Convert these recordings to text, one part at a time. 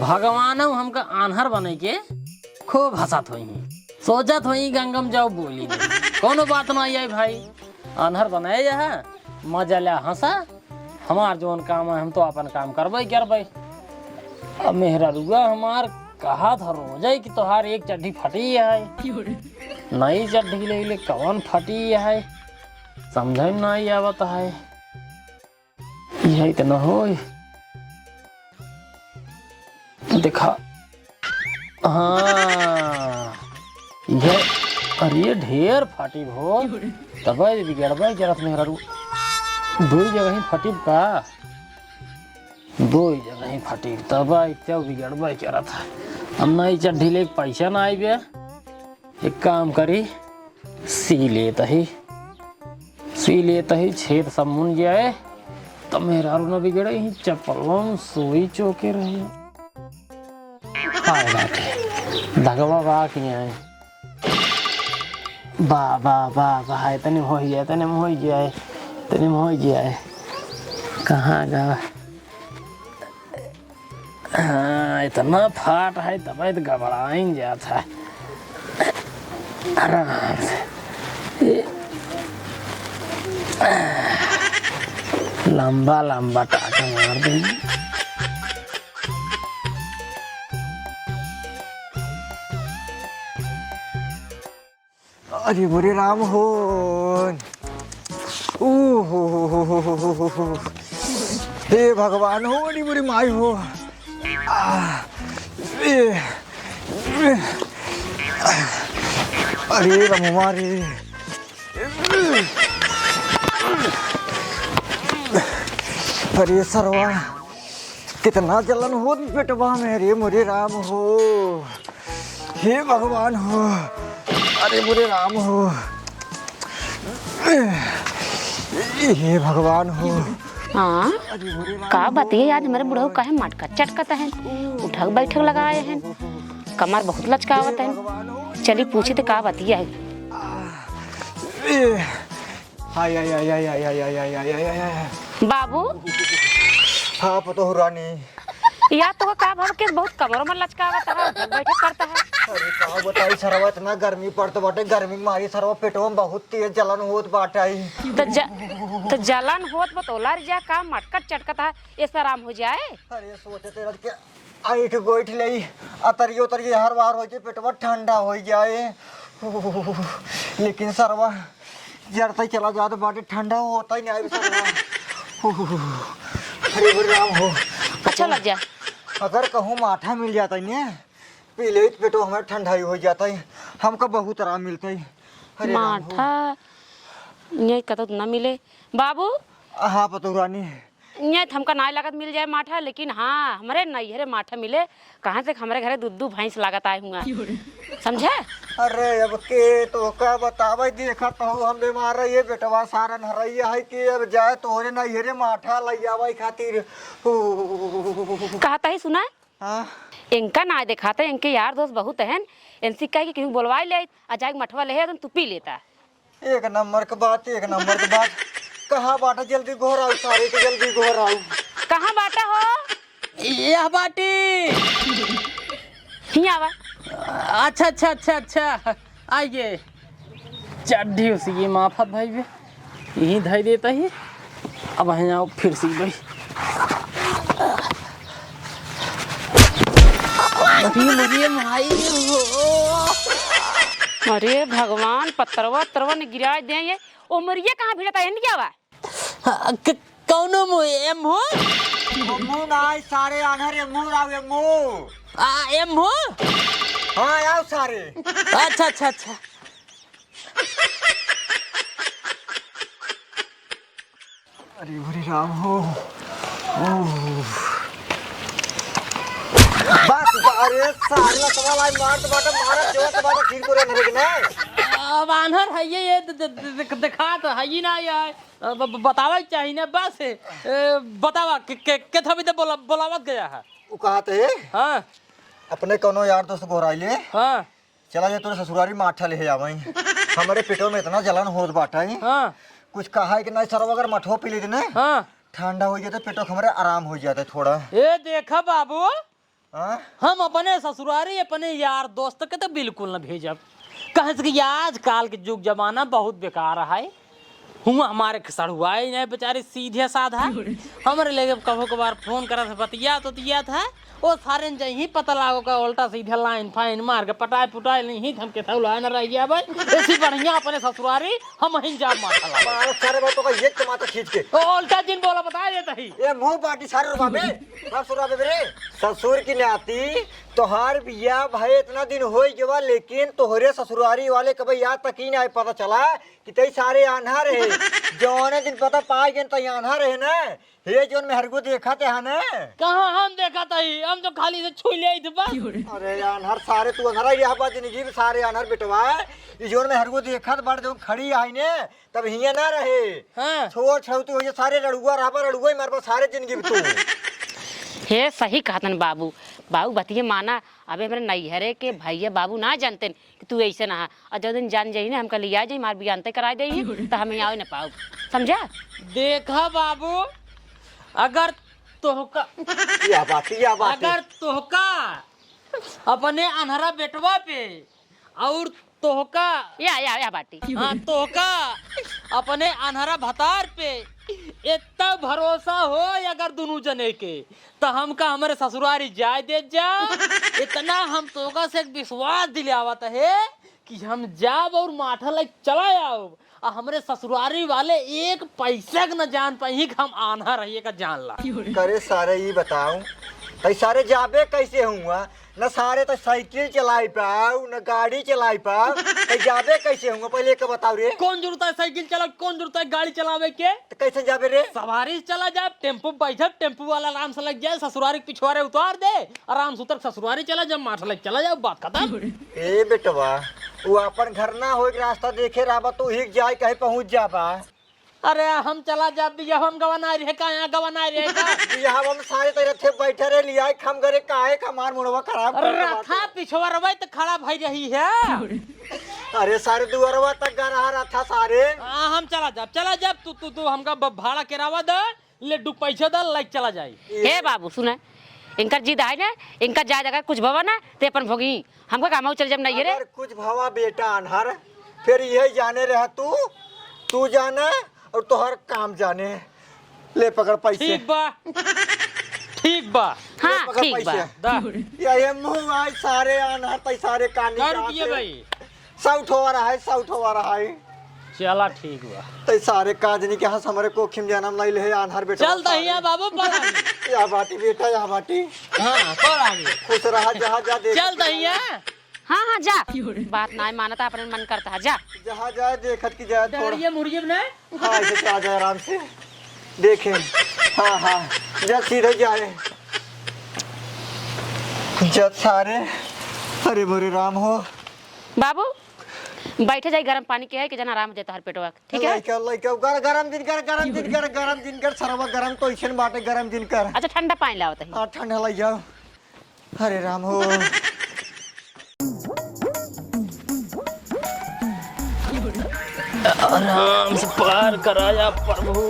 भगवान हमका आन्हर बने के खूब हंसत हुई, सोचत हुई गंगम जाओ बोली नहीं। कोनो बात नहीं है भाई, आन्हर बनाए है मजा लिया हंसा। हमार जोन काम है हम तो अपन काम करबे करबे। अब मेहरा रुआ हमार कहा था रोजाई कि तोहार एक चड्ढी फटी है, नई चड्ढी ले कौन फटी है समझ में नहीं आवत है। यही तो न हो देखा। हाँ ये अरे ढेर फाटी भो तब बिगड़बे जरत मेहरा रू। दो जगह ही फटी का, दो जगह ही फटी तब इतना बिगड़बे करत है। अब नई चड्ढी ले पैसा ना आई बे, एक काम करी सी लेता ही छेद सब मुन जाए तब मेहरा रू न बिगड़े ही। चप्पलों सोई चौके रहे धगवा बा किया है वाह वाह वाह वाह इतने हो जाए इतने में हो जाए इतने में हो जाए कहाँ गा। हाँ इतना फाट है तब तो घबराइन जाता है। आराम से लंबा लंबा टाका मार देंगे। अरे बुरे राम हो हे भगवान हो, अरे बुरी माई हो। अरे रमुआ रे, अरे सरवा कितना जलन हो पेटवा में। अरे मुरे राम हो, हे भगवान हो, अरे बुरे राम हो, हे भगवान हो। हाँ का बताइए आज हमारे बुढ़ऊ काहे मटका चटकता है, उठक बैठक लगाए हैं, कमर बहुत लचकावत है। चली पूछी तो का बतिया है। बाबू हाँ पतो रानी, या तो का भाव के बहुत कमरों में लचकावत है, उठक बैठक करता है। अरे का बताई सरवा, इतना गर्मी पड़त बाटे, गर्मी में मारी सरवा पेटवा में बहुत तेज जलन होत बाटे। तो जलन होत बतौला जा का मटका चटकता है, ऐसा आराम हो जाए। अरे सोचे तेरा के आइठ गोइठ ले अतरियो तरियो हर बार हो जाए पेटवा ठंडा हो जाए। लेकिन सरवा जड़ता ही चला जाता बाटे, ठंडा होता ही नहीं सरवा। अरे बुरे राम हो। अच्छा लग जा, अगर कहूँ माठा मिल जाता है पी ले पेटो हमारे ठंडाई हो जाता है, हमको बहुत आराम मिलता है। माठा ये कतो न मिले बाबू। हाँ पतो रानी, ये हमका ना लागत मिल जाए माठा, लेकिन हाँ हमारे नैहरे माठा मिले। कहाँ से हमारे घरे दूध भैंस लागत आए हुआ समझे। अरे अब के तो का बतावे, देखा तो हम बीमार रहिए बेटवा सारा नहरैया है कि अब जाए तोरे नैहरे माठा लई आवे खातिर। कहता ही सुना हाँ इनका ना दिखाते, इनके यार दोस्त बहुत हैं, इनसे कह के बुलवाई ले आ जाए मठवा ले तू पी लेता। एक नंबर की बात, एक नंबर की बात। कहाँ बाटा जल्दी घोर आओ, सारे के जल्दी घोर आओ। कहाँ बाटा हो? यह बाटी ही आवा। अच्छा अच्छा अच्छा अच्छा आइए। चड्ढी उसी की माफत भाई बे यहीं धई देता ही। अब यहाँ फिर सी भाई। अरे भाई अरे भगवान पत्थरवा तरवा ने गिरा दे ये उमरिया कहाँ भिड़ता है क्या वा। कौनो मुँह एम हो मुँह ना सारे आनर मुँह आवे मुँह एम हो। हाँ आओ सारे। अच्छा अच्छा अच्छा अरे हरे राम हो। बस अरे सारे सवाल मार तो मारा जो तो बाटा ठीक करे नहीं ना। अब आनर है ये दिखा तो है ही ना यार, बतावा चाहिए ना बस। बतावा के थभी तो बोलावत गया है। वो कहते है हाँ अपने कोनो यार दोस्त गोराई ले हाँ चला जाए तोरे ससुरारी माठा ले आवाई। हमारे पेटों में इतना जलन होत बाटा है। हाँ कुछ कहा है कि नहीं सर अगर मठो पी लेते ना हाँ ठंडा हो जाता पेटो हमारे आराम हो जाता थोड़ा। ये देखा बाबू हाँ? हम अपने ससुरारी अपने यार दोस्त के तो बिल्कुल न भेजब। कहे से कि आज काल के युग जमाना बहुत बेकार है। हुआ हमारे सड़ुआई नहीं बेचारे सीधे साधा हमारे लेके कभो कभार फोन करा से बतिया था वो सारे ने ही पता लागो का उल्टा सीधा लाइन फाइन मार के पटाए पुटाए नहीं हम के थौला न रह गया भाई। ऐसी बढ़िया अपने ससुरारी हम ही जा माथा ला बारह सारे बातों का एक टमाटर खींच के ओ उल्टा जिन बोला बता देता ही ये मुंह पार्टी सारे रुपा में ससुरा में रे ससुर की नाती तोहार बिया भाई इतना दिन हो गया लेकिन तोहरे ससुरारी वाले कभी याद तक ही नहीं पता चला कि तई सारे आन्हा रहे जौने दिन पता पाए गए तई आन्हा रहे ना हे जोन में हरगो देखा थे ना कहाँ हम देखा था ही हम तो खाली से छू ले थे बस। अरे अनहर सारे तू अनहरा यहाँ बात जिंदगी में सारे अनहर बेटवा इस जोन में हरगो देखा बड़ जो खड़ी आई ने तब हिया ना रहे हाँ। छोड़ छौती हो सारे लड़ुआ रहा लड़ुआ ही मार सारे जिंदगी में तू हे सही कहतन बाबू बाबू बतिए माना अबे मेरे नैहरे के भैया बाबू ना जानते कि तू ऐसे ना और जो दिन जान जाई ना हमका लिया जाई मार बियांते करा दे तो हम यहाँ ना पाओ समझा। देखा बाबू अगर तोहका या बात अगर तोहका अपने अनहरा बेटवा पे और तोहका या बाटी हाँ तोहका अपने अनहरा भतार पे इतना भरोसा हो अगर दोनों जने के तो हमका हमारे ससुरारी जाए दे जाओ। इतना हम तोहका से एक विश्वास दिलावत है कि हम जाब और माठा लग चला आओ और हमारे ससुरारी वाले एक पैसे न जान पाई कि हम आना रहिए का जान ला करे सारे ये बताऊं तई सारे जाबे कैसे हुआ न सारे तो साइकिल चलाई पाऊ न गाड़ी चलाई पाऊ तई जाबे कैसे हुआ पहले के बताओ रे कौन जरूरत है साइकिल चला कौन जरूरत है गाड़ी चलावे के तो कैसे जाबे रे सवारी से चला जाए टेम्पो बैठे टेम्पो वाला आराम से लग जाए ससुरारी के पिछवाड़े उतार दे आराम से उतर ससुरारी चला जब माठा लग चला जाए बात खत्म। ए बेटवा वो अपन घर ना हो रास्ता देखे रहा तो ही जाए कहीं पहुंच जाबा अरे हम चला जाते हम गवाना रहे का यहाँ गवाना रहे का यहाँ हम सारे तरह थे बैठे रहे लिया खम करे काहे कमार मुड़वा खराब रथा पिछवाड़वा तो खड़ा भाई रही है। अरे सारे दुआरवा तक गा रहा था सारे हम चला जा तू हमका भाड़ा किरावा दे ले डू पैसा दे लाइक चला जाए। हे बाबू सुना इनका जिद है ना इनका जायज अगर कुछ भवा ना ते अपन भोगी हमका काम चल जब नहीं रे कुछ भवा बेटा अनहर फिर यही जाने रहा तू जाना और तोहर काम जाने ले पकड़ पैसे ठीक बा हाँ ठीक बा दा ये मुंह आज सारे अनहर तई सारे कानी कर दिए भाई सब ठोवा रहा है चला ठीक बा तई सारे काजनी के हंस हमारे कोखिम जन्म नहीं ले अनहर बेटा चल दहिया बाबू पढ़ानी या बाटी बेटा या बाटी हां पढ़ानी खुश रहा जहां जा देख चल दहिया हाँ जा बात ना मानता अपने मन करता है जा जहाँ जाए देखत की जाए थोड़ा ये मुर्गी ने हाँ ऐसे आ जाए आराम से देखे हाँ जब सीधे जाए जब सारे हरे भरे राम हो बाबू बैठे जाए गर्म पानी के है कि जना आराम देता हर पेटवा ठीक है गरम दिन कर सरवा गरम तो इशन बाटे गरम दिन कर अच्छा ठंडा पानी लाओ तही हाँ ठंडा लाई जाओ हरे राम हो आराम से पार कराया प्रभु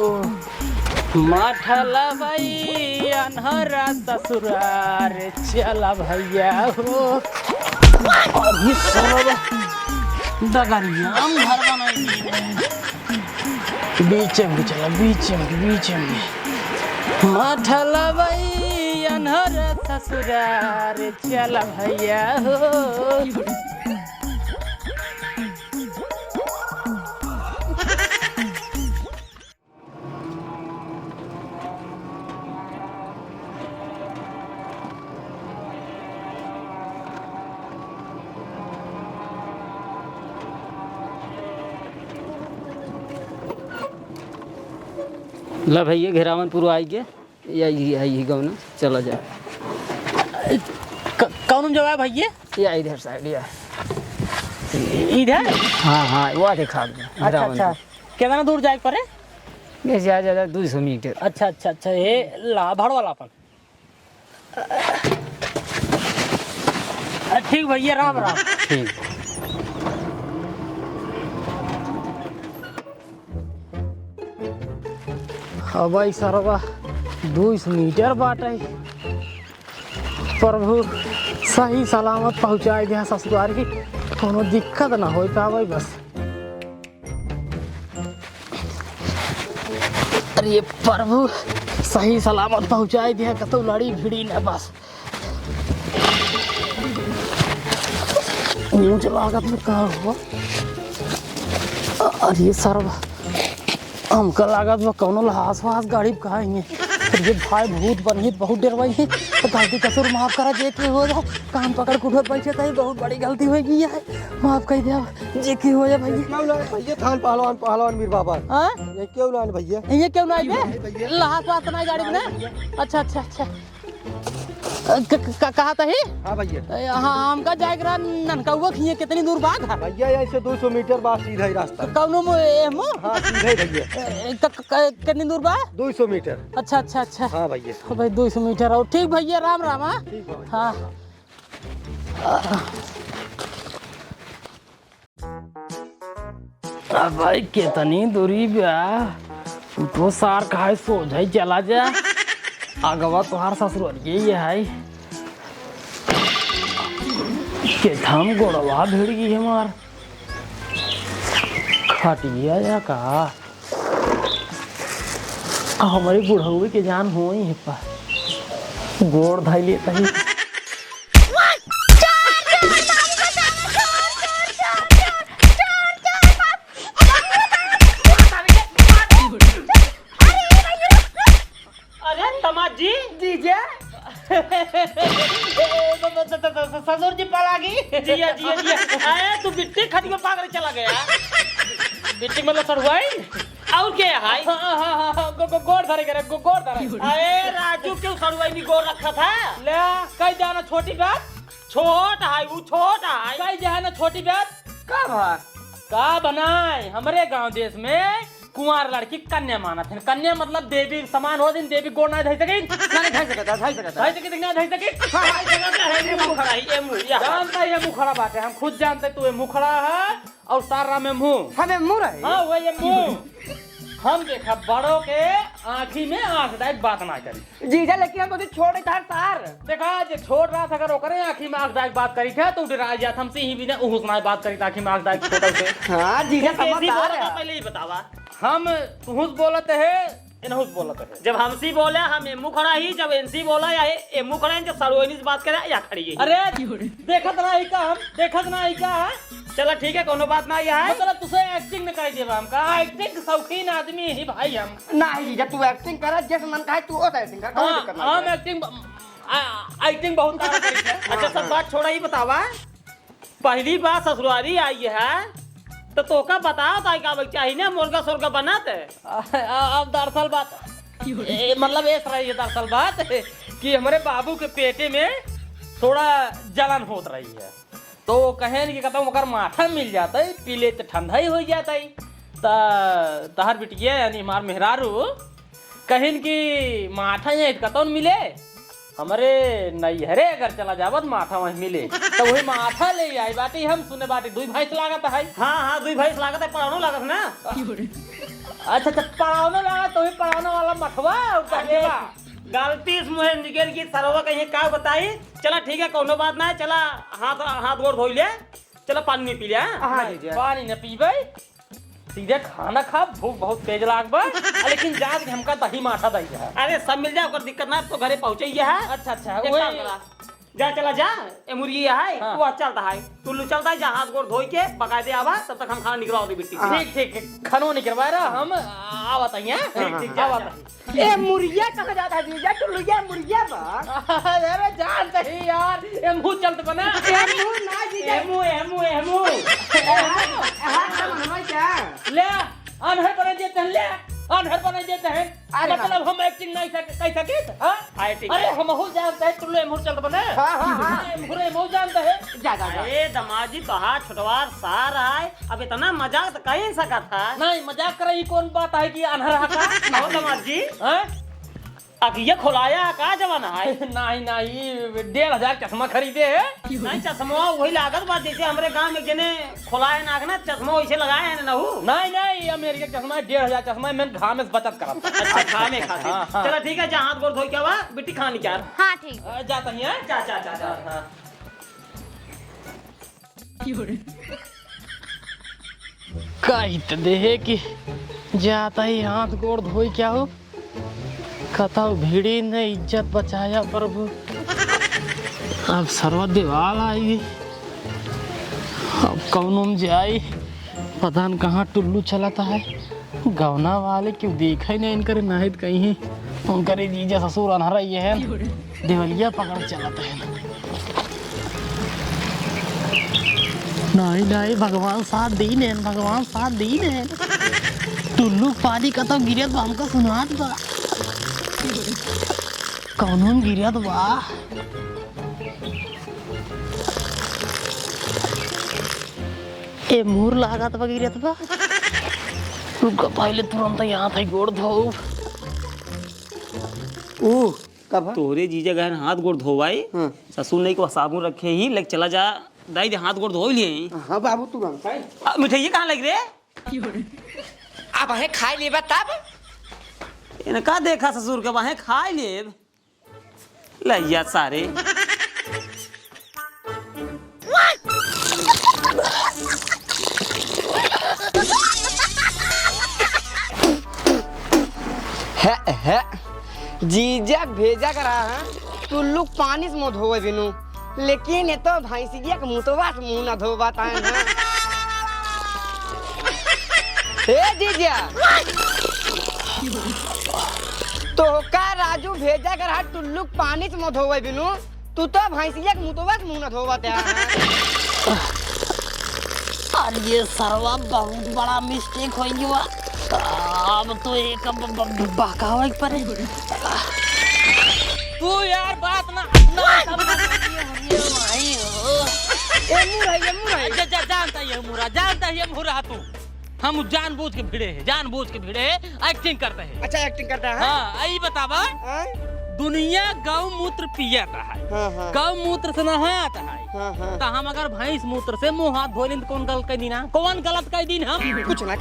माठला भाई अनहरा ससुरार चला भैया हो अभी सब दगरिया हम घर बनाई बीच में चला बीच में माठला भाई अनहरा ससुरार चला भैया हो ला भैया घेरावनपुर आई के यही गाँव ना चला जा कौन जगह है भैया या इधर साइड या इधर हाँ वो देखा अच्छा कितना दूर जाए पड़े ज़्यादा 200 मीटर अच्छा ये लाभड़ वाला अपन ठीक भैया राम ठीक हवाई सरवा 200 मीटर बाटे प्रभु सही सलामत पहुँचाए दिया ससुराल की, कोनो दिक्कत ना हो पावे बस। अरे प्रभु सही सलामत पहुँचाए दिया, कतो लड़ी भिड़ी ना बस। ऊँच लागत में कहा हुआ, अरे सर्व हमका लागत में कौनो लहास वहास गाड़ी कहा है। ये भाई भूत बनी बहुत डरवाई है, तो गलती कसूर माफ करा, जे के हो जाए कान पकड़ के उठत बैठे तो बहुत बड़ी गलती हो गई है, माफ कर दिया जे के हो जाए भैया। भैया थान पहलवान पहलवान मीर बाबा हाँ ये क्यों लान भैया? ये क्यों ना आए लहास वहास ना गाड़ी में ना? अच्छा अच्छा अच्छा कहा था ही? हाँ भैया हाँ हमका जाएगा ननकौआ खिए कितनी दूर बाद है भैया, यहाँ से 200 मीटर बाद सीधा ही रास्ता। कौनो हाँ सीधा ही भैया। कितनी दूर बा? 200 मीटर। अच्छा अच्छा अच्छा हाँ भैया। भाई 200 मीटर हो, ठीक भैया, राम राम। हाँ हाँ भाई कितनी दूरी बा, तो सार कहा सोझा ही चला जा, आगवा तुहार ससुर यही है कि हम गोड़वा भिड़ गई हमार खटिया या का हमारी बुढ़ऊ के जान हो ही है पा गोड़ धाई लेता ही। ससुर जी पला गई। जिया जिया जिया। अरे तू बिट्टी खड़ी में पागल चला गया। बिट्टी मतलब सड़वाई और क्या है? गोड़ धरे करे गोड़ धरे। अरे राजू क्यों सड़वाई में गोड़ रखा था? ले कई जाना छोटी बात, छोट है वो, छोट है। कई जाना छोटी बात का बनाए हमारे गांव देश में कुंवार लड़की कन्या माना थे। कन्या मतलब देवी समान हो दिन, देवी गोड़ ना धई सके नहीं धई सकता, धई सकता, धई सके ना धई सके। हां जगह है ये मुंह खड़ा है, ये मुंह जानता है ये मुंह खड़ा बात है, हम खुद जानते तू ये मुंह खड़ा है और सारा में मुंह हमें मुंह है। हां वो ये मुंह हम देखा बड़ों के आंखी में आंख दाई बात ना करी जीजा, लेकिन हम तो छोड़ था तार देखा जे छोड़ रहा था, अगर ओकरे आंखी में आंख दाई बात करी था तो डरा जात हमसे ही भी ना उहुसना बात करी आंखी में आंख दाई छोटा से। हां जीजा समझदार है। पहले ही बतावा हम तुहुस बोलत है इनहुस बोलत है। जब हमसी बोले हम एमू खड़ा ही, जब एनसी बोला या एमू खड़ा है, जब सरोनी से बात करे या खड़ी है। अरे देखत ना ही का, हम देखत ना ही का। चलो ठीक है, कोनो बात ना है। मतलब तुसे एक्टिंग न कर देबा, हम का एक्टिंग शौकीन आदमी ही भाई हम। नहीं जब तू एक्टिंग करा जैसे मन का है तू ओत एक्टिंग कर, कोई दिक्कत नहीं। हम एक्टिंग बहुत तारा करी है। अच्छा सब बात छोड़ा ही बतावा, पहली बार ससुरारी आई है तो तोका बताओ ताई का बच्चा ही ना मुर्गा सुर्गा बनाते। अब दरअसल बात मतलब ऐसा रही है, दरअसल बात कि हमारे बाबू के पेटे में थोड़ा जलन होत रही है, तो कहें कि कहता हूँ अगर माठा मिल जाता है पीले तो ठंडा ही हो जाता है। तहर बिटिया यानी हमार मेहरारू कहें कि माठा यहाँ कहता मिले, हमारे नैहरे अगर चला जावत माठा वहीं मिले तो वही माठा ले आई बाटी। हम सुने बाटी 2 भैंस लागत है। हाँ हाँ 2 भैंस लागत है, पड़ानो लागत ना। अच्छा अच्छा पड़ावनो लागत, तो पड़ावनो वाला मठवा गलती से मुझे निकल की सरवा कहीं का बताई। चला ठीक है, कोनो बात ना है। चला हाथ गोड़ धो ले, चला पानी नहीं पी लिया। पानी न पीबे सीधे खाना खा, भूख बहुत तेज लागबा। लेकिन जात हमका दही माठा दही है। अरे सब मिल जाए, कोई दिक्कत ना, तो घरे पहुंचे ही है। अच्छा अच्छा जा चला जा, ए मुर्गी है हाँ। वो चलता है, टुल्लू चलता है, जा हाथ गोड़ धोई के बकायदे आवा, तब तक हम खाना निकलवा दे बिट्टी। ठीक ठीक खानो निकलवा रहा हम आवत हैं। ठीक ठीक आवत ए मुर्गिया कहां जाता है जीजा? टुल्लू मुर्गिया बा। अरे जानते ही यार ये मुंह चलत बना एमू ना जीजा, एमू एमू एमू हां समझ क्या ले अनहर बने देते हैं, ले अनहर बने देते हैं। मतलब हम एक्टिंग नहीं कह सके। हां अरे हम हो जानते हैं टुल्लू मुंह चलत बने। हां मुरे मुंह जानते हैं। अरे दमाजी बहा छोटवार सार आए, अब इतना मजाक तो कहीं सका था। नहीं मजाक कर रही कौन बात है कि अनहर हका दमाजी हैं? अकिया खुलाया का जमाना है? नहीं नहीं 1500 चश्मा खरीदे है। नहीं चश्मा वही लागत बात जैसे हमारे गांव में जने खुलाए नाग ना चश्मा वैसे लगाए हैं ना वो। नहीं नहीं अमेरिका चश्मा 1500 चश्मा है, मैंने घाम में बचत करा। अच्छा खाने खाते। हाँ, हाँ। चलो ठीक है जा हाथ गोड़ धो क्या हुआ बिट्टी खानी क्या? हाँ ठीक। जाता ही है। जा जा जा जा। कहते दे कि जाता ही हाथ गोड़ धोई क्या हो, कताऊ भीड़ी ने इज्जत बचाया प्रभु। अब सर्व दीवाल आई, अब कौन जाई, पता न कहाँ टुल्लू चलाता है। गवना वाले क्यों देखा ही नहीं इनकर नाहित कहीं, उनकर जीजा ससुर अनहरा ये है देवलिया पकड़ चलाता है। नहीं नहीं भगवान साथ दी ने, भगवान साथ दी ने। टुल्लू पानी का तो गिरत बा, हमका सुनात बा कौन गिरत बा। ए मोर लागत बा गिरत बा। रुक पहले तुरंत यहाँ था गोड़ धो। तोरे जीजा गहन हाथ गोड़ धोवाई, ससुर नहीं को साबुन रखे ही लग चला जा दाई दे हाथ गोड़ धो लिए। हाँ बाबू तू मिठाई कहाँ लग रे? अब है खाई लेबा तब इनका देखा ससुर के वहां खाए ले लैया सारे। है जीजा भेजा करा है टुल्लू पानी से मुँह धोवे बिनु, लेकिन ये तो भैंसिया के मुँहवा से मुँह न धोबाता है ना। ए जीजा तो का राजू भेजा करा है टुल्लू पानी से मुँह धोवे बिनु, तू तो भैंसिया के मुँहवा से मुँह न धोबाता है। और ये सर्वा बहुत बड़ा मिस्टेक हो गया। अब तो एक बकावा पर तू यार बात ना जानता है मुरा, जानता है मुरा तू। हम जानबूझ के भिड़े हैं, जानबूझ के भिड़े हैं, एक्टिंग करते हैं। अच्छा एक्टिंग करता है। हाँ आई बतावा, दुनिया गौ मूत्र पियाता है, गौ मूत्र से नहाता है। तो हम अगर भैंस मूत्र से मुंह हाथ धोलें तो कौन गलत कह दी ना, कौन गलत कह दी ना? कुछ ना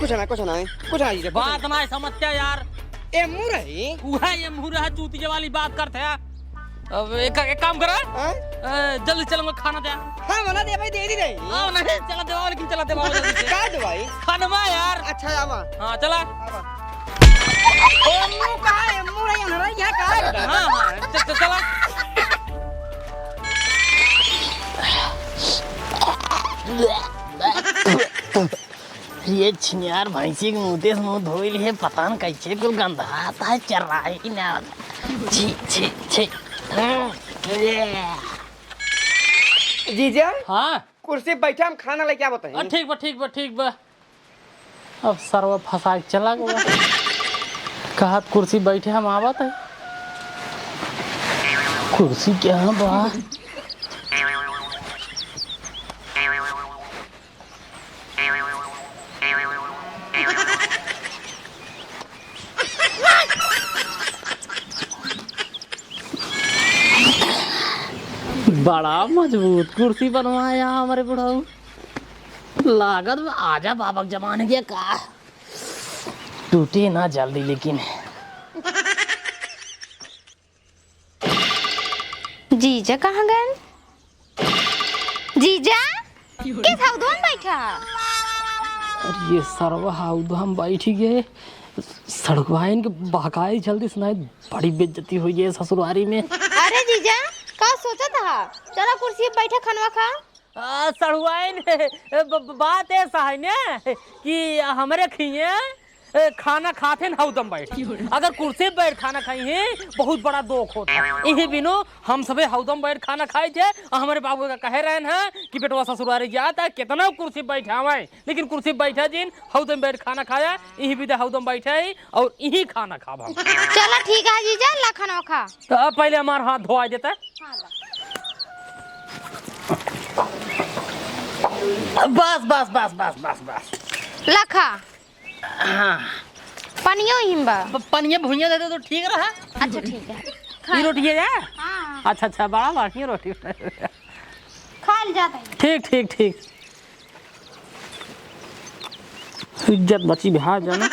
बात ना समझते यार। ए मुरई वह ये मुरा चूतिया वाली बात करते हैं। अब एक काम करा, जल्दी चलो खाना दे। हाँ बना दे भाई, दे दी नहीं। आओ नहीं चला दे, लेकिन चला दे जल्दी से। का दवाई खाना यार। अच्छा आवा। हाँ चला। एम्मू कहाँ है? एम्मू नहीं है ना यहाँ कहाँ है? हाँ हाँ चला। ये छिनियार भैंसी के मुँह से मुँह धोई लिए, पता न कैसे कुल गंदा आता है, चल रहा है ना। छी छी छी। जीजा हाँ कुर्सी बैठा हम खाना लेके आवत है। ठीक बा ठीक बा ठीक बा। अब सरवा फंसा के चला गया। कहत कुर्सी बैठे हम आवत है, कुर्सी क्या बा। बड़ा मजबूत कुर्सी बनवाया हमारे बुढ़ाऊ, लागत में आजा बाबक जमाने के का टूटे ना जल्दी। लेकिन जीजा कहाँ गए? जीजा किस हौदों में बैठा? अरे ये सरवा हाउद हम बैठ गए, सड़कवाइन के बहकाई जल्दी सुनाई, बड़ी बेइज्जती हुई है ससुरारी में। अरे जीजा का सोचा था? चलो कुर्सी पे बैठे खानवा खा। सड़ुआइन बात ऐसा है ना कि हमारे खिए खाना खाते न हौदम बैठ, अगर कुर्सी पे बैठ खाना खाई है बहुत बड़ा दुख होता है। यही बिनो हम सबे हौदम बैठ खाना खाए थे, और हमारे बाबू का कहे रहे हैं कि बेटवा ससुरारी जाता है कितना कुर्सी बैठा हुआ, लेकिन कुर्सी बैठा जिन हौदम बैठ खाना खाया, यही भी हौदम बैठा है और यही खाना खावा। चलो ठीक है जीजा, ला खानवा खा। तो अब पहले हमारा हाथ धोआ देता है। बस बस बस बस बस बस ला खा। हाँ पनियो हिम्बा। पनिया भुइया दे दे तो ठीक रहा। अच्छा ठीक है। ये रोटी है यार। हाँ अच्छा अच्छा बड़ा बढ़िया रोटी। खा ल जाता है। ठीक ठीक ठीक। इज्जत बची बिहार जाना।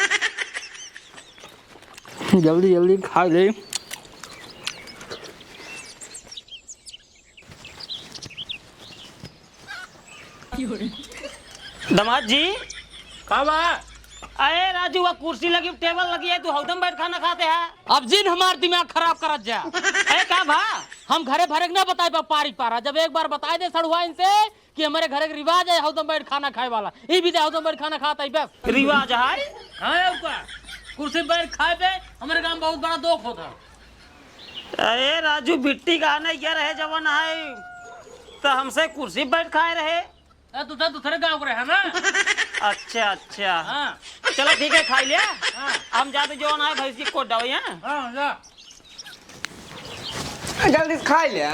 जल्दी जल्दी खा ले। दामाद जी कब अरे राजू वह कुर्सी लगी टेबल लगी है तू हौदम बैठ खाना खाते हैं। अब जिन हमार दिमाग खराब करत जा। अरे का भा हम घरे भरे ना बताए पारी पारा जब एक बार बताए दे सड़ुआ इनसे कि हमारे घरे के रिवाज है हौदम बैठ खाना खाए वाला ये भी हौदम बैठ खाना खाता है बस रिवाज है। हाँ ऊपर कुर्सी बैठ खाए पे हमारे गांव बहुत बड़ा दुख होता। अरे राजू बिट्टी का नहीं क्या रहे जवन है तो हमसे कुर्सी बैठ खाए रहे। तुझे दूसरे गाँव रहे है ना। अच्छा अच्छा हाँ चलो ठीक है खा लिया। हाँ हम जाते जो है भैंसी कोट डावे हैं। हाँ जा। जल्दी से खा ले।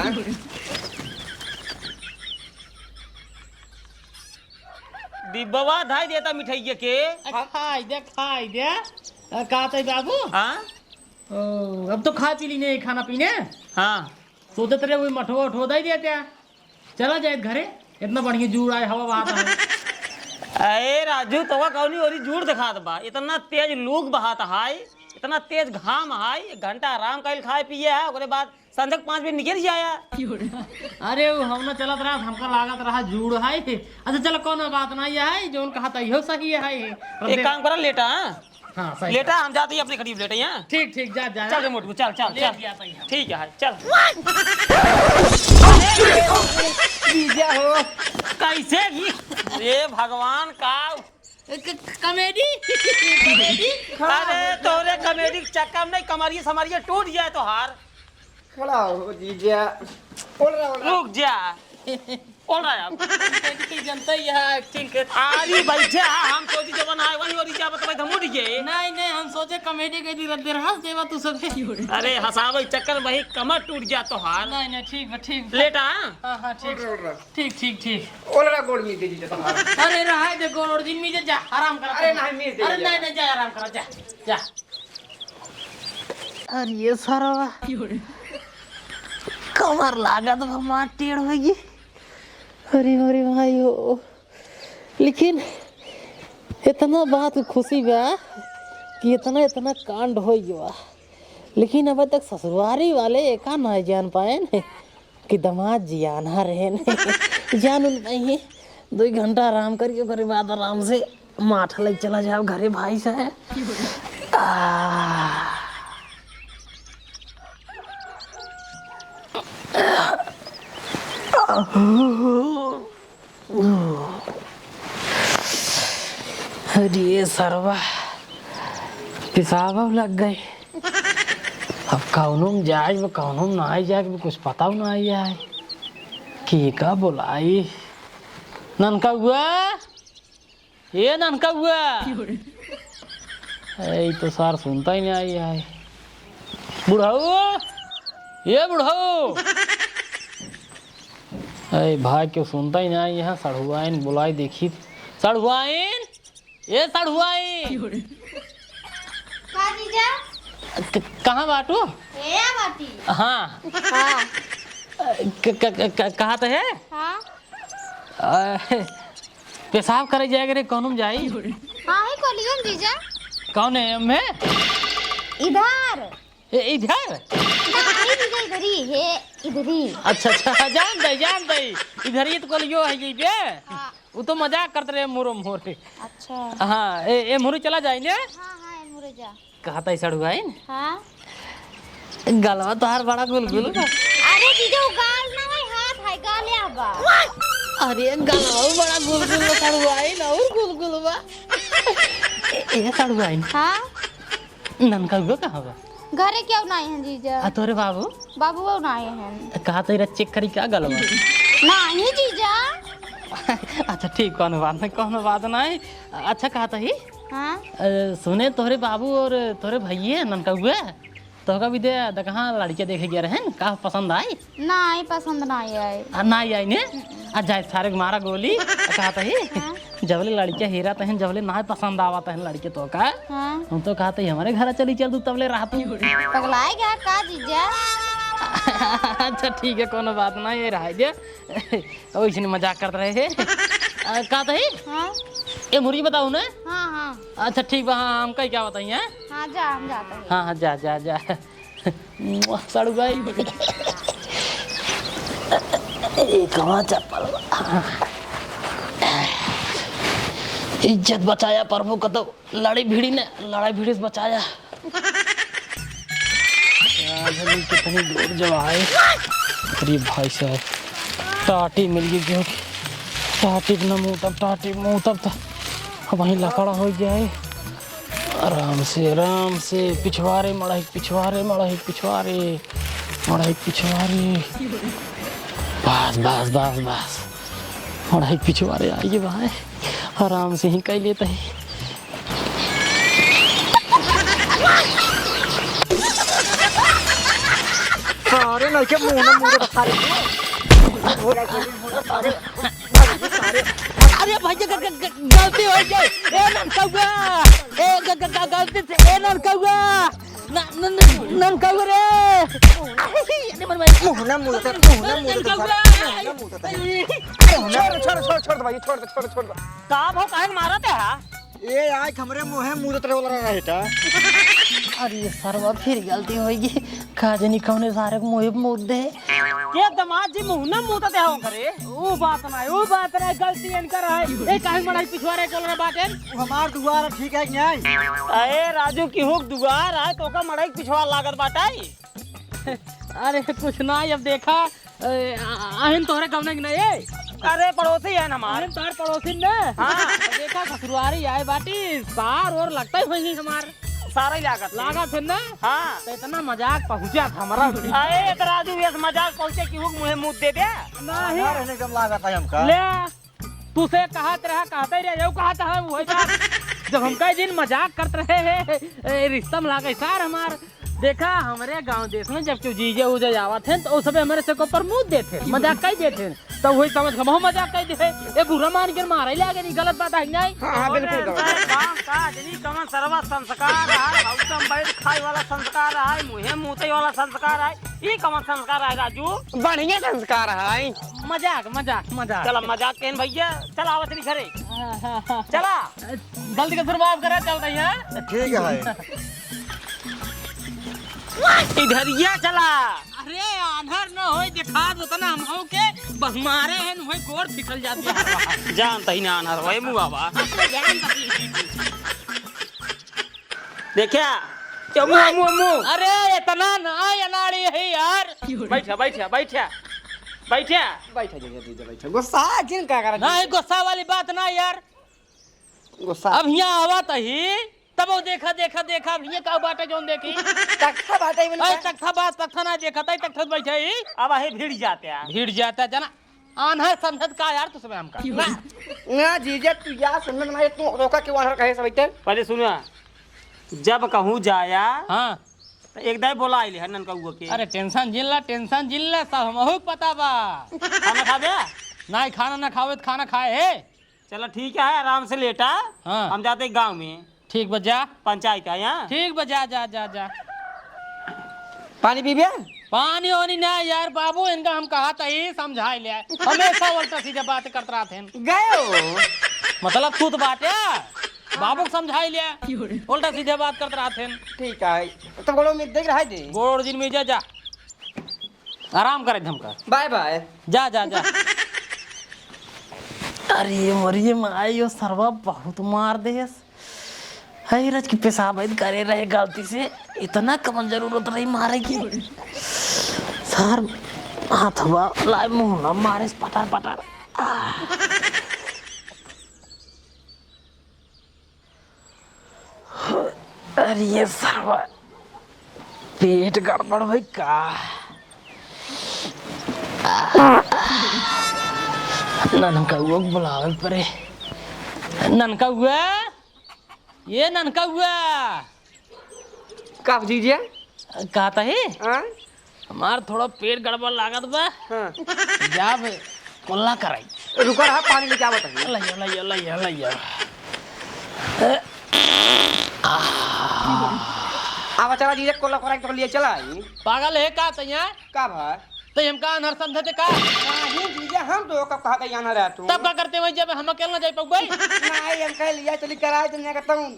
डिब्बा धाई देता मिठाई के। खाई दे कहते बाबू। हाँ अब तो खा पी ली नहीं खाना पीने हाँ सोचते तेरे वही मठो वठो दे देते चला जाए घरे इतना बढ़िया जूड़ आए हवा बहाता है। अरे राजू तो कौनी और जूड़ दिखात बा इतना तेज लूक बहाता है इतना तेज घाम है 1 घंटा आराम कर खाए पिए है उसके बाद संध्या 5 बजे निकल जाया। अरे वो हम ना चलत रहा हमका लागत रहा जूड़ है। अच्छा चलो कौन बात नहीं है जो कहा था इहो सही है। एक काम करा लेटा। हाँ सही लेटा हम जाते ही अपने करीब लेटे हैं। ठीक ठीक जा जा चल रे मोटू चल चल ले चल दिया सही है। ठीक है चल। जीजा हो कैसे ही ये भगवान का कॉमेडी अरे तोरे कॉमेडी के चक्कर में नहीं कमरिया समरिया टूट जाए तो हार। खड़ा हो जीजा। बोल रहा रुक जा बोल रहा है अब जनता ही है ठीक है। आरी बैठे हम सोची जवन आए वही और क्या बताए हम उठ गए। नहीं नहीं हम सोचे कॉमेडी के दिन देर हंस देवा तू सब। अरे हंसावे चक्कर वही कमर टूट जा तो हार। नहीं नहीं ठीक है ठीक लेटा हाँ हाँ ठीक ठीक ठीक ठीक। बोल रहा गोड़ में दे जीजा तुम्हारा। अरे रहा दे गोड़ दिन में जा आराम कर। अरे नहीं मिल दे। अरे नहीं नहीं जा आराम कर जा जा। अरे ये सारा कमर लागत हमार टेढ़ होगी। अरे अरे भाई हो लेकिन इतना बात खुशी बा कि इतना इतना कांड हो गया लेकिन अब तक ससुरारी वाले एका ना जान पाए न कि दामाद जी आना रहे न जान उन पाए 2 घंटा आराम करिए ओकरे बाद आराम से माठ ले चला जाओ घरे भाई साहब। अरे सरवा पेशाब लग गए। अब कौनों में जाए वो कौनों में ना आई जाए कुछ पता ना आई है कि का बोलाई ननका हुआ ये ननका हुआ ये तो सार सुनता ही नहीं आई है। बुढ़ाऊ ये बुढ़ाऊ अरे भाई क्यों सुनता ही नहीं यहाँ सड़हुआइन बुलाई देखी सड़हुआइन ये सड़हुआइन का जीजा? कहाँ बाटू ए बाटी। हाँ हाँ कहाँ तो है पेशाब करे जाएगा रे कौन में जाई। हाँ है कोलियम जीजा। कौन है में इधर इधर नहीं जीजा इधर ही है इधर ही। अच्छा अच्छा जान दे इधर ही तो कलियो है ये बे हाँ वो तो मजाक करते रहे मोरो मोरे। अच्छा हाँ ए मोरू चला जाए ने हाँ हाँ मुरे जा। कहा था सड़ुआइन हाँ गलवा तो हर बड़ा गुलगुल अरे जीजा वो गाल ना है हाथ है गाल या बा। अरे गलवा बड़ा गुलगुल सड़ुआइन और गुलगुल बा ये सड़ुआइन हाँ ननका हुआ कहाँ बा घरे क्यों नहीं है जीजा? आ तोरे बाबू बाबू वो नहीं है। कहा तो चेक करी क्या गलवा नहीं जीजा। अच्छा ठीक कौन बात नहीं। अच्छा कहा था ही हाँ सुने तोहरे बाबू और तोहरे भैया ननका हुआ तो का भी दे कहाँ लड़कियाँ देखे गया रहे का पसंद आई नहीं पसंद नहीं आई। ना आई ने आज जाए सारे मारा गोली कहा था ही जबले लड़के हेरा तहन जबले ना पसंद आवा तहन लड़के तो का हाँ हम तो कहते हमारे घर चली चल तू तबले रहा तू पगलाए गया का जीजा? अच्छा ठीक है कोनो बात ना ये रहा दे ओइसने मजाक करते रहे थे का तही हाँ ए मुरी बताऊ ना हाँ हाँ अच्छा ठीक बा हाँ हम कहीं क्या बताई हैं हाँ जा हम जाते हैं। हाँ हाँ जा जा जा साड़ू भाई कहाँ चप्पल इज्जत बचाया प्रभु का तो लड़ाई भिड़ी ने लड़ाई भिड़ी से बचाया कितनी दूर जब आए अरे भाई साहब टाटी मिल गई क्योंकि टाटी न मुँह तब तो वहीं लकड़ा हो जाए आराम से पिछवारे मड़ाई पिछवारे बस मड़ाई पिछवारे आइए भाई आराम से ही कह लेते हैं सारे लड़के मुंह ना मुंह बता अरे भाई गलती हो गई ए ननकौआ ए गलती से ए ननकौआ ननकौआ रे अरे मन भाई मुंह ना मुंह छोड़ भाई छोड़ दो का भाव काहे मारा ते हा ये आज हमरे मुंह तो वाला रहा था अरे सरवा फिर गलती होगी काजनी कौने सारे को मुंह दे के दमाद जी मुंह ना मुंह ते हो करे ओ बात ना गलती इन कर है ए काहे मड़ाई पिछवारे कोल रे बाटे हमार दुआर ठीक है न्याय अरे राजू की हुक दुगार है तो का मड़ाई पिछवार लागत बाटाई अरे कुछ ना अब देखा आहन तोहरे कौन नहीं ए अरे पड़ोसी है ना हमारे तार पड़ोसी ने हाँ देखा ससुरवारी आए बाटी सार और लगता ही वही हमार सारा ही लागत थे ना हाँ तो इतना मजाक पहुंचा था हमारा अरे तो राजू ये मजाक पहुंचे की हुक मुहे मुंह दे दे नहीं रहने कम लागत है हमका ले तू से कहते रहे कहता है वही जब हम कई दिन मजाक करते रहे रिश्ता में लागे सार हमार देखा हमारे गांव देश में जब क्यों जीजे उजे जावा थे तो उस समय हमारे से को प्रमोद देते मजाक कई देते तो वही समझ हम मजाक कई देते ए बुरा मान के मारे लागे नहीं गलत बात है नहीं हाँ बिल्कुल गांव का जनी कमन सर्व संस्कार है भौतम बैठ खाई वाला संस्कार है मुहे मुते वाला संस्कार है ये कमन संस्कार है राजू बढ़िया संस्कार है मजाक चला मजाक केन भैया चला आवत नहीं घरे चला गलती का सुरवाब करे चल रही है ठीक है भाई इधरिया चला अरे आंधर न होई दिखा दो तना हम हो के बस मारे हैं होई गोर फिसल जाती है जानता ही ना अनहर होए मुआ बा देखया क्या मुंह अरे इतना ना अनाड़ी है यार बैठा गुस्सा जिन का कर नहीं गुस्सा वाली बात ना यार गुस्सा अब यहाँ आवत ही तब वो देखा भैया का बाटे जोन देखी तख्ता बाटे में अरे तख्ता ना देखा था तख्ता बैठे ही अब है भीड़ जाते हैं भीड़ जाता जना आन्हर समझत का यार तुझमें हमका ना जीजा तू यार सुनने में तू रोका क्यों आनर कहे सब इतने पहले सुना जब कहूँ जाया हाँ तो एक दाई बोला आइले हनन कहूँ के अरे टेंशन जिन ला सब हमहू पता बा खाना खा बे नहीं खाना ना खावे तो खाना खाए है चलो ठीक है आराम से लेटा हाँ। हम जाते गांव में ठीक बजा पंचायत है यहाँ ठीक बजा जा पानी पीबे पानी वानी ना यार बाबू इनका हम कहा था ही समझाई ले हमेशा उल्टा सीधा बात करते रहते हैं गए हो मतलब तू तो बात है बाबू को समझाई ले उल्टा सीधा बात करते रहते हैं ठीक है तो बोलो मैं देख रहा है दे गोड़ दिन में जा आराम करे धमका बाय बाय जा अरे मरिए मायो सरवा बहुत मार दे है रज की पेशाब करे रहे गलती से इतना कमन जरूरत रही मारे की सर हाथवा लाए मुंह ना मारे पटार अरे ये सरवा पेट गड़बड़ भाई का ननका हुआ बुलावे परे ननका हुआ ये ननका हुआ कब जीजिया कहता है हाँ हमार थोड़ा पेट गड़बड़ लागत बा हाँ जब कुल्ला कराई रुका रहा, पानी लेके आवत है। लैया आवा चला जीजा कोला कोरा के लिए चला आई। पागल है का तैया? का भाई? तो हम का अनहर समझे थे का? नहीं जीजा, हम तो कब कहा के आना रहा तू। तब का करते वही जब हम अकेले ना जाई पाऊ भाई? नहीं हम कह लिया चली कराए तो नहीं कहता हूँ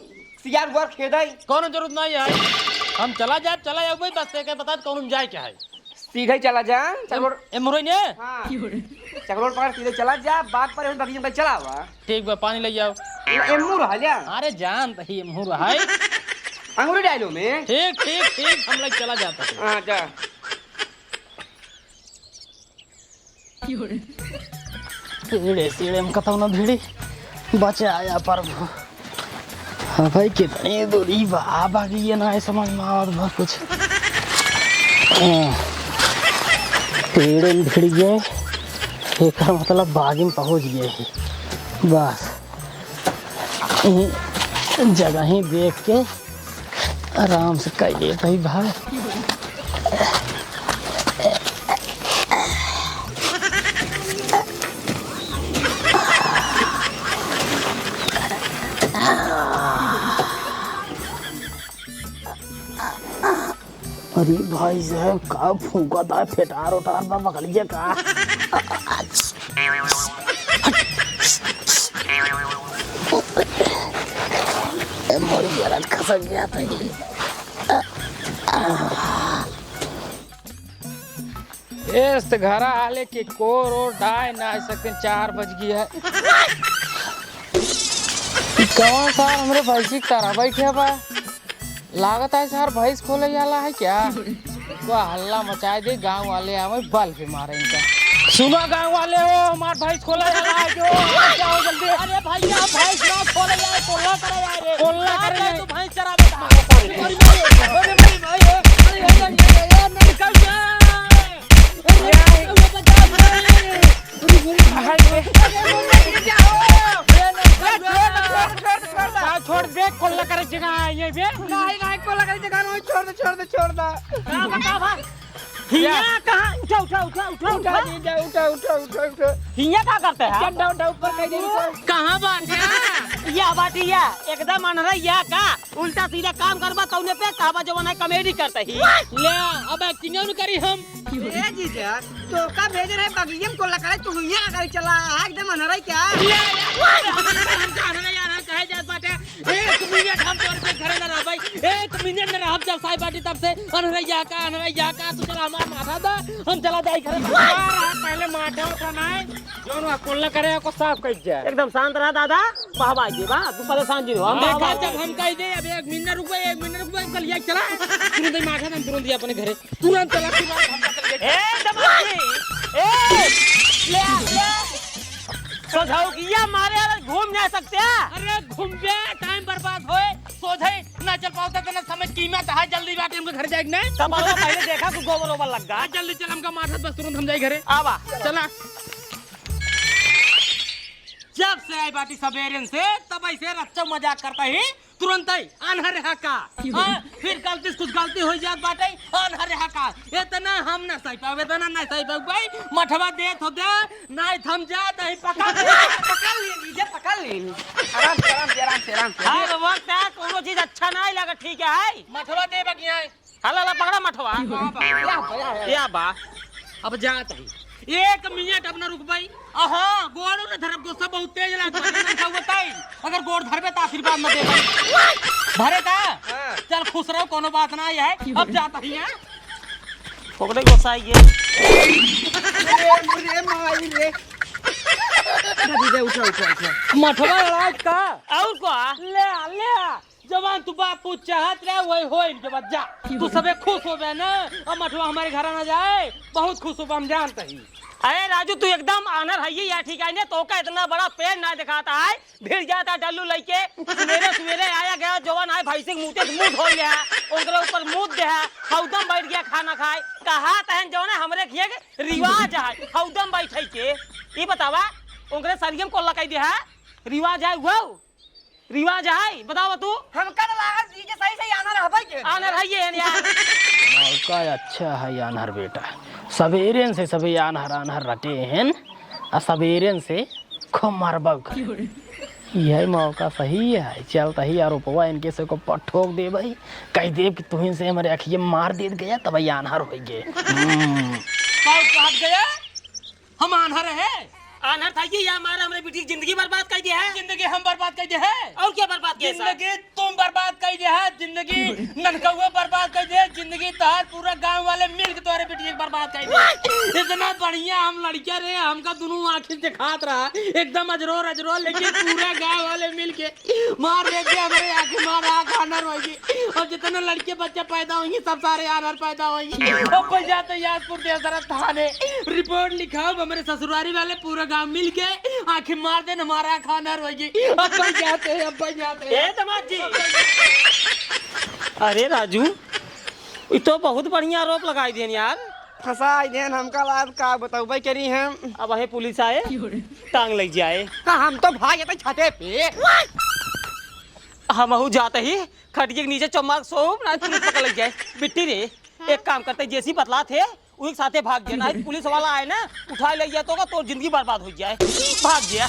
सियार गुआर खेदाई। कौन जरूरत नहीं है, हम चला जाए भाई, बस के बता कौन जाए क्या है। सीधे ही चला जा चलो। ए मुरई ने हाँ चकलोट पकड़ सीधे चला जा, बात पर बाकी जब चला हुआ। ठीक बा, पानी ले जाओ। एमू रहा जा। अरे जान तही मुर है। अंगूरी डालो में। ठीक ठीक ठीक, हम लोग चला जाता है। हाँ जा। सीढ़े में कतौ ना भीड़ी बचा आया प्रभु। हाँ भाई कितनी दूरी बा बाकी ये ना है समझ में आवत बहुत कुछ। पेड़ में भिड़ गए, एक मतलब बागी में पहुंच गए ही। बस जगह ही देख के आराम से कहिए भाई भाई। अरे भाई साहब का फूका था, फेटार उठार में पकड़ लिया का। मोरी जरा खसक गया था ये। इस घर आले के कोर और डाय ना सकते, 4 बज गया है। कौन सा हमरे भैंसी तारा बैठे बा, लागत है सर भैंस खोले जाला है क्या? वह हल्ला मचाए दे, गांव वाले आवे बल पे मारे इनका। सुनो गांव वाले हो, हमार भैंस खोले जाला है जो, जाओ जल्दी। अरे भैया भैंस ना खोले जाए, कोल्ला करे जाए रे। कोल्ला करे जाए। तू भैंस चरा बेटा। अरे भाई निकल जा। छोड़ दे, कोल्ला करे जगह ये भी नहीं कोल्ला करे जगह नहीं, छोड़ दे। हिया कहाँ? उठा। हिया क्या करते हैं? ऊपर कह दे। कहाँ बात या बाटिया एकदम अनहरा या का उल्टा सीधा काम करबा तौने पे कहबा जवन है कॉमेडी करते ही। ले अब एक्टिंग न करी हम। ए जीजा तो का भेज रहे बगियम कोला करे, तू यहाँ करे चला एकदम अनहरा क्या? हम जाने ना यार कहे जात बाटे। एक मिनट हम तोर पे घरे ना रह भाई, एक मिनट ना हम जब साई बाटी तब से अनरैया का तू चला हमार माथा दा, हम चला जाई घरे। पहले माठा उठाना है, जोन कोल्ला करे को साफ कर जाए। एकदम शांत रहा दादा, बहबा जी बा तू परेशान जी हो। हम देखा जब हम कह दे अब 1 मिनट रुक कल ये चला तुरंत ही माथा हम तुरंत ही अपने घरे तुरंत चला ए दमाजी ए ले सोझाओ किया मारे यार घूम जा सकते हैं। अरे घूम बे टाइम बर्बाद होए, सोझे ना चल पाओ तो ना समझ कीमत है। जल्दी बाटे हमको घर जाएगा ना। तब पहले देखा तू गोबर ओबर लग गया। जल्दी चल हमका माथा बस तुरंत हम जाए घरे। आवा चला जब से आई बाटी सवेरे से तब ऐसे रच्चा मजाक करता ही तुरंत ही अनहर हाका। फिर गलती कुछ गलती हो जात बाटे अनहर हाका। इतना हम ना सही पावे, इतना ना सही पावे भाई। मठवा दे तो दे नहीं थम जा नहीं पकड़ ले। पकड़ ले आराम से। हर वक्त है कोनो चीज अच्छा नहीं लगा ठीक है। मठवा दे बगिया हला पकड़ा मठवा या बा अब जात है 1 मिनट अपना रुक भाई। हाँ गोड़ ने धरब गुस्सा बहुत तेज लगता है। अगर गोड़ धरबे तो आशीर्वाद न दे धरे का। चल खुश रहो, कोनो बात ना है। अब जाता ही है पकड़े गुस्सा आई है। मठवा लड़ाई का और को ले जवान तू बापू चाहत रहे वही हो इनके बाद जा। तू सबे खुश हो गए ना। अब मठवा हमारे घर ना जाए, बहुत खुश हो हम जानते ही। अरे राजू तू एकदम आनर है या ठीक है ने तो का इतना बड़ा पेड़ ना दिखाता है। भीड़ जाता डल्लू लेके सवेरे आया गया जवान आए भाई से मुंह धो लिया, उनके ऊपर मुंह दे है हौदम बैठ गया खाना खाए। कहा तहन जवान हमरे खिए के रिवाज है हौदम बैठे के। ये बतावा उनके सरियम को लकाई दे है रिवाज है वो रिवाज है बताओ तू। हमका लगा जीजे सही आना रहा भाई के आनर है ये यार मौका अच्छा है यानहर बेटा। सवेरे से सभी यानहर रटे हैं आ सवेरे से खूब मारबा यही मौका सही है। चलता ही आरोपवा इनके से को ठोक दे भाई, कह दे कि तुहिन से हमारे अखिए मार दे गया तब आनहर हो गए। गया हम आनहर है, आनहर था ये हमारा हमारे बेटी की जिंदगी बर्बाद कर दिया है। जिंदगी हम बर्बाद कर दिया है और क्या बर्बाद किया? जिंदगी तुम बर्बाद कर दिया है, जिंदगी ननकौआ बर्बाद कर दिया, जिंदगी तहार पूरा गांव वाले मिल के तुम्हारे बेटी को बर्बाद कर दिया। इतना बढ़िया हम लड़कियां रहे, हमका दोनों आंखें से खात रहा एकदम अजरोर अजरोर, लेकिन पूरा गांव वाले मिल के मार दे के हमारे आंखें मार आंख आनहर होगी। और जितने लड़के बच्चे पैदा होंगे सब सारे आनहर पैदा होंगे। अब जाते यादपुर देसरा थाने रिपोर्ट लिखाओ, हमारे ससुरारी वाले पूरा गांव मिल के आंखें मार देन हमारा खाना रोगी। अब जाते हैं दामाद जी। अरे राजू ये तो बहुत बढ़िया आरोप लगाई देन यार, फंसाई देन हमका लाभ का बताऊबे करी हम। अब है पुलिस आए टांग लग जाए। हम तो भाग जाते छते पे, हम जाते ही खटिए के नीचे चौमाक सो ना पुलिस पकड़ लग जाए। बिट्टी रे एक काम करते, जैसी बतला थे उनके साथे भाग गया, पुलिस वाला आए ना उठा ले गया तो जिंदगी बर्बाद हो जाए। भाग गया।